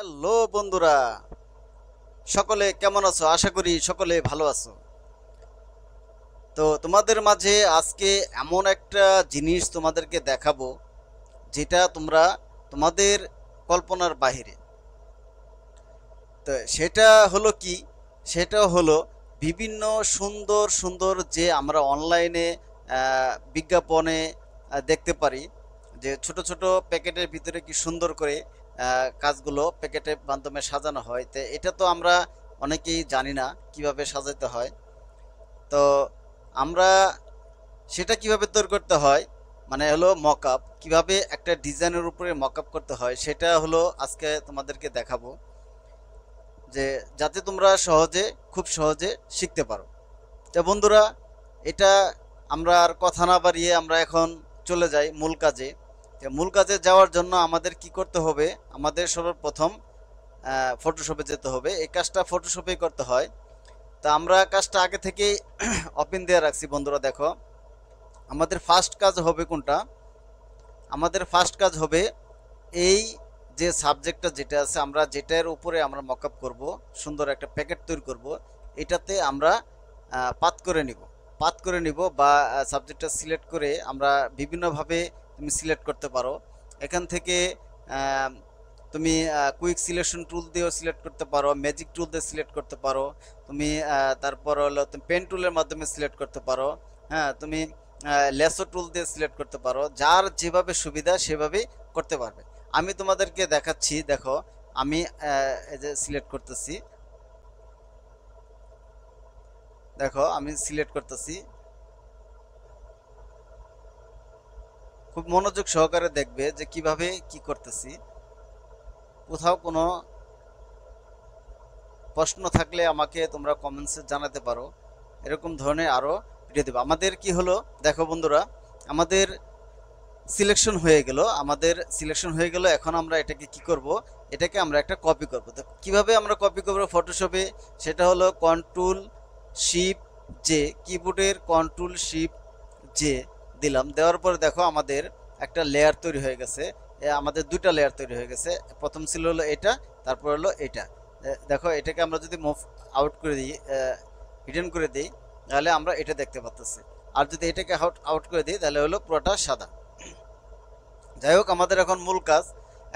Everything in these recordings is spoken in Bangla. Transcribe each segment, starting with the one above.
হ্যালো বন্ধুরা, সকলে কেমন আছো? আশা করি সকলে ভালো আছো। তো তোমাদের মাঝে আজকে এমন একটা জিনিস তোমাদেরকে দেখাবো, যেটা তোমরা তোমাদের কল্পনার বাইরে। তো সেটা হলো কি? সেটা হলো বিভিন্ন সুন্দর সুন্দর যে আমরা অনলাইনে বিজ্ঞাপনে দেখতে পারি, যে ছোট ছোট প্যাকেটের ভিতরে কি সুন্দর করে কাজগুলো প্যাকেটের মাধ্যমে সাজানো হয়। তো এটা তো আমরা অনেকেই জানি না কিভাবে সাজাতে হয়। তো আমরা সেটা কিভাবে তৈরি করতে হয়, মানে হলো মকআপ, কিভাবে একটা ডিজাইনের উপরে মকআপ করতে হয়, সেটা হলো আজকে তোমাদেরকে দেখাবো, যে যাতে তোমরা খুব সহজে শিখতে পারো। তো বন্ধুরা, এটা আমরা আর কথা না বাড়িয়ে আমরা এখন চলে যাই মূল কাজে। তো মূল কাজে যাওয়ার জন্য আমাদের কি করতে হবে? আমাদের সর্বপ্রথম ফটোশপে যেতে হবে। এই কাজটা ফটোশপেই করতে হয়। তা আমরা কাজটা আগে থেকেই ওপেন দিয়ে রাখছি। বন্ধুরা দেখো, আমাদের ফার্স্ট কাজ হবে কোনটা? আমাদের ফার্স্ট কাজ হবে এই যে সাবজেক্টটা যেটা আছে, আমরা যেটার উপরে আমরা মকআপ করব, সুন্দর একটা প্যাকেট তৈরি করব, এটাতে আমরা পাত করে নিব। পাত করে নিব বা সাবজেক্টটা সিলেক্ট করে আমরা বিভিন্নভাবে তুমি সিলেক্ট করতে পারো। এখান থেকে আহ, তুমি কুইক সিলেকশন টুল দিয়েও সিলেক্ট করতে পারো, ম্যাজিক টুল দিয়ে সিলেক্ট করতে পারো তুমি। তারপর হলো তুমি পেন টুলের মাধ্যমে সিলেক্ট করতে পারো। হ্যাঁ, তুমি লেসো টুল দিয়ে সিলেক্ট করতে পারো। যার যেভাবে সুবিধা সেভাবেই করতে পারবে। আমি তোমাদেরকে দেখাচ্ছি, দেখো আমি এই যে সিলেক্ট করতেছি, দেখো আমি সিলেক্ট করতেছি। খুব মনোযোগ সহকারে দেখবে যে কিভাবে কি করতেছি। কোথাও কোনো প্রশ্ন থাকলে আমাকে তোমরা কমেন্টসে জানাতে পারো। এরকম ধরনের আরও ভিডিও দেবো। আমাদের কি হলো, দেখো বন্ধুরা, আমাদের সিলেকশন হয়ে গেল। এখন আমরা এটাকে কি করব? এটাকে আমরা একটা কপি করব। তো কিভাবে আমরা কপি করব ফটোশপে? সেটা হলো কন্ট্রোল শিফট জে, কিবোর্ডের কন্ট্রোল শিফট জে দিলাম। দেওয়ার পরে দেখো আমাদের একটা লেয়ার তৈরি হয়ে গেছে। আমাদের দুইটা লেয়ার তৈরি হয়ে গেছে। প্রথম ছিল হলো এটা, তারপর হলো এটা। দেখো এটাকে আমরা যদি মুভ আউট করে দিই, হিডেন করে দিই, তাহলে আমরা এটা দেখতে পাচ্ছি। আর যদি এটাকে আউট করে দিই তাহলে হলো পুরোটা সাদা। যাই হোক, আমাদের এখন মূল কাজ।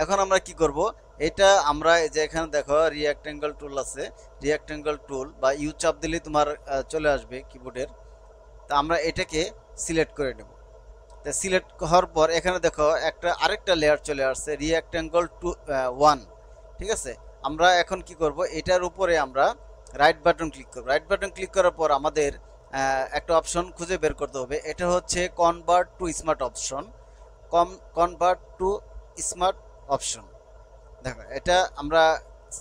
এখন আমরা কি করব? এটা আমরা এই যে এখানে দেখো রিঅ্যাক্টেঙ্গল টুল আছে। রিঅ্যাক্টেঙ্গল টুল বা ইউ চাপ দিলেই তোমার চলে আসবে কিবোর্ডের। তা আমরা এটাকে সিলেক্ট করে নেব। তা সিলেক্ট হওয়ার পর এখানে দেখো আরেকটা লেয়ার চলে আসছে, রিঅ্যাক্টেঙ্গল টু 1। ঠিক আছে, আমরা এখন কি করব? এটার উপরে আমরা রাইট বাটন ক্লিক করব। রাইট বাটন ক্লিক করার পর আমাদের একটা অপশন খুঁজে বের করতে হবে। এটা হচ্ছে convert to smart option. Convert to smart option, দেখো এটা আমরা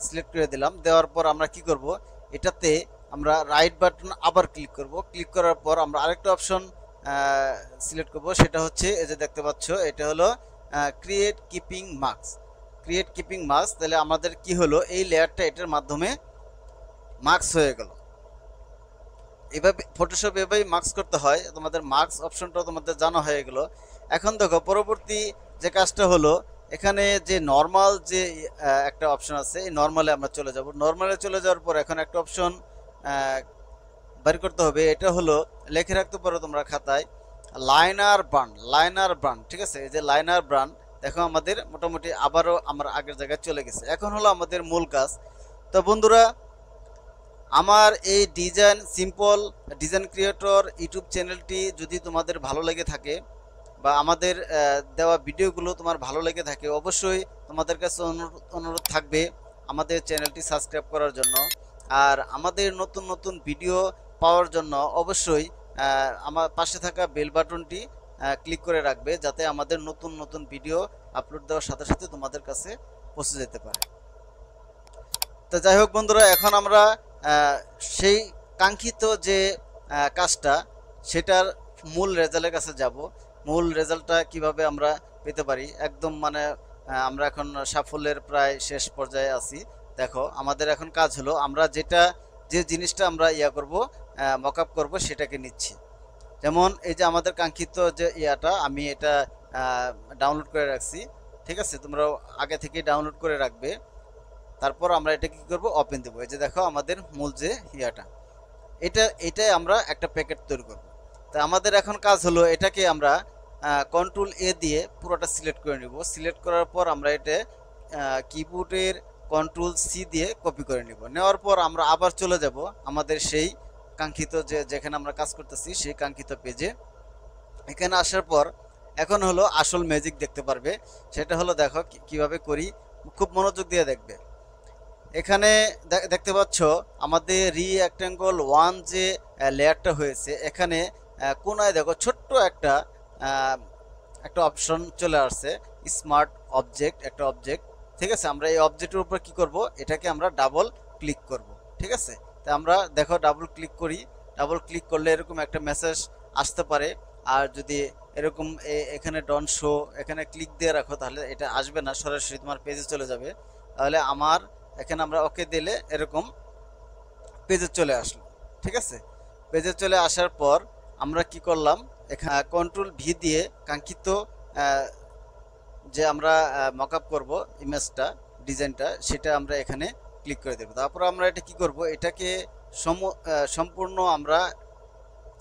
সিলেক্ট করে দিলাম। দেওয়ার পর আমরা কি করব? এটাতে আমরা রাইট বাটন আবার ক্লিক করব। ক্লিক করার পর আমরা আরেকটা অপশন সিলেক্ট করব। সেটা হচ্ছে এই যে দেখতে পাচ্ছ, এটা হলো create keeping marks. Create keeping marks, তাহলে আমাদের কি হলো? এই লেয়ারটা এটার মাধ্যমে মার্কস হয়ে গেল। এভাবে ফটোশপ এভাবেই মার্কস করতে হয়। তোমাদের মার্কস অপশনটাও তোমাদের জানা হয়ে গেল। এখন দেখো পরবর্তী যে কাজটা হলো, এখানে যে নর্মাল যে একটা অপশন আছে, এই নর্মালে আমরা চলে যাব। নর্মালে চলে যাওয়ার পর এখন একটা অপশন বের করতে হবে। এটা হলো, লিখে রাখতে পারো তোমরা খাতায়, লাইনার বার্ন। লাইনার বার্ন, ঠিক আছে? এই যে লাইনার বার্ন, দেখো আমাদের মোটামুটি আবারও আমরা আগের জায়গায় চলে গেছে। এখন হলো আমাদের মূল কাজ। তো বন্ধুরা, আমার এই সিম্পল ডিজাইন ক্রিয়েটর ইউটিউব চ্যানেলটি যদি তোমাদের ভালো লেগে থাকে, বা আমাদের দেওয়া ভিডিওগুলো তোমার ভালো লেগে থাকে, অবশ্যই তোমাদের কাছে অনুরোধ থাকবে আমাদের চ্যানেলটি সাবস্ক্রাইব করার জন্য। আর আমাদের নতুন নতুন ভিডিও পাওয়ার জন্য অবশ্যই আমার পাশে থাকা বেল বাটনটি ক্লিক করে রাখবে, যাতে আমাদের নতুন নতুন ভিডিও আপলোড দেওয়ার সাথে সাথে তোমাদের কাছে পৌঁছে যেতে পারে। তো যাই হোক বন্ধুরা, এখন আমরা আহ, সেই কাঙ্ক্ষিত যে কাজটা, সেটার মূল রেজাল্টের কাছে যাব। মূল রেজাল্টটা কিভাবে আমরা পেতে পারি, একদম মানে আমরা এখন সাফল্যের প্রায় শেষ পর্যায়ে আছি। দেখো আমাদের এখন কাজ হলো, আমরা যে জিনিসটা আমরা করব, মকআপ করব, সেটাকে নিচ্ছি। যেমন এই যে আমাদের কাঙ্ক্ষিত যে আমি এটা ডাউনলোড করে রাখছি। ঠিক আছে, তোমরা আগে থেকে ডাউনলোড করে রাখবে। তারপর আমরা এটা কি করব, ওপেন দেবো। এই যে দেখো আমাদের মূল যে ইয়াটা, এটাই আমরা একটা প্যাকেট তৈরি করব। তা আমাদের এখন কাজ হলো এটাকে আমরা কন্ট্রোল এ দিয়ে পুরোটা সিলেক্ট করে নিব। সিলেক্ট করার পর আমরা এটা কিবোর্ডের কন্ট্রোল সি দিয়ে কপি করে নিব। নেওয়ার পর আমরা আবার চলে যাব আমাদের সেই কাঙ্ক্ষিত যেখানে আমরা কাজ করতেছি সেই কাঙ্ক্ষিত পেজে। এখানে আসার পর এখন হলো আসল ম্যাজিক দেখতে পারবে। সেটা হলো দেখো কিভাবে করি, খুব মনোযোগ দিয়ে দেখবে। এখানে দেখতে পাচ্ছ আমাদের রিঅ্যাক্টেঙ্গল 1 যে লেয়ারটা হয়েছে, এখানে কোনায় দেখো ছোট্ট একটা অপশন চলে আসছে, স্মার্ট অবজেক্ট, একটা অবজেক্ট। ঠিক আছে, আমরা এই অবজেক্টের উপর কি করব, এটাকে আমরা ডাবল ক্লিক করব। ঠিক আছে, তা আমরা দেখো ডাবল ক্লিক করি। ডাবল ক্লিক করলে এরকম একটা মেসেজ আসতে পারে। আর যদি এরকম এখানে ডন শো এখানে ক্লিক দিয়ে রাখো তাহলে এটা আসবে না, সরাসরি তোমার পেজে চলে যাবে। তাহলে আমার এখানে আমরা ওকে দিলে এরকম পেজে চলে আসলো। ঠিক আছে, পেজে চলে আসার পর আমরা কি করলাম, এখানে কন্ট্রোল ভি দিয়ে কাঙ্ক্ষিত যে আমরা মকআপ করব ইমেজটা, ডিজাইনটা, সেটা আমরা এখানে ক্লিক করে দেব। তারপর আমরা এটা কি করব, এটাকে সম্পূর্ণ আমরা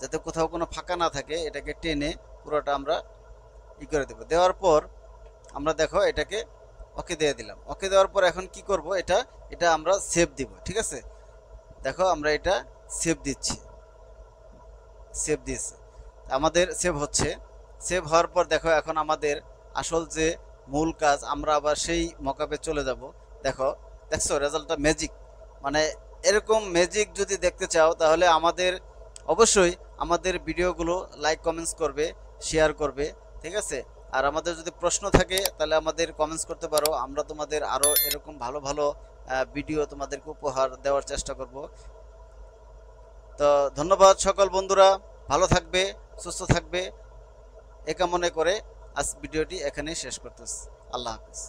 যাতে কোথাও কোনো ফাঁকা না থাকে এটাকে টেনে পুরোটা আমরা ই করে দেব। দেওয়ার পর আমরা দেখো এটাকে ওকে দিয়ে দিলাম। ওকে দেওয়ার পর এখন কি করব, এটা আমরা সেভ দিব। ঠিক আছে, দেখো আমরা এটা সেভ দিচ্ছি, সেভ দিয়েছি, আমাদের সেভ হচ্ছে। সেভ হওয়ার পর দেখো এখন আমাদের আসল যে মূল কাজ, আমরা আবার সেই মকআপে চলে যাব। দেখছো রেজাল্টটা ম্যাজিক। মানে এরকম ম্যাজিক যদি দেখতে চাও তাহলে অবশ্যই আমাদের ভিডিওগুলো লাইক কমেন্টস করবে, শেয়ার করবে। ঠিক আছে, আর আমাদের যদি প্রশ্ন থাকে তাহলে আমাদের কমেন্টস করতে পারো, আমরা তোমাদের আরও এরকম ভালো ভালো ভিডিও তোমাদেরকে উপহার দেওয়ার চেষ্টা করব। তো ধন্যবাদ সকল বন্ধুরা, ভালো থাকবে, সুস্থ থাকবে এ কামনা করে আজ ভিডিওটি এখানেই শেষ করতেছি। আল্লাহ হাফিজ।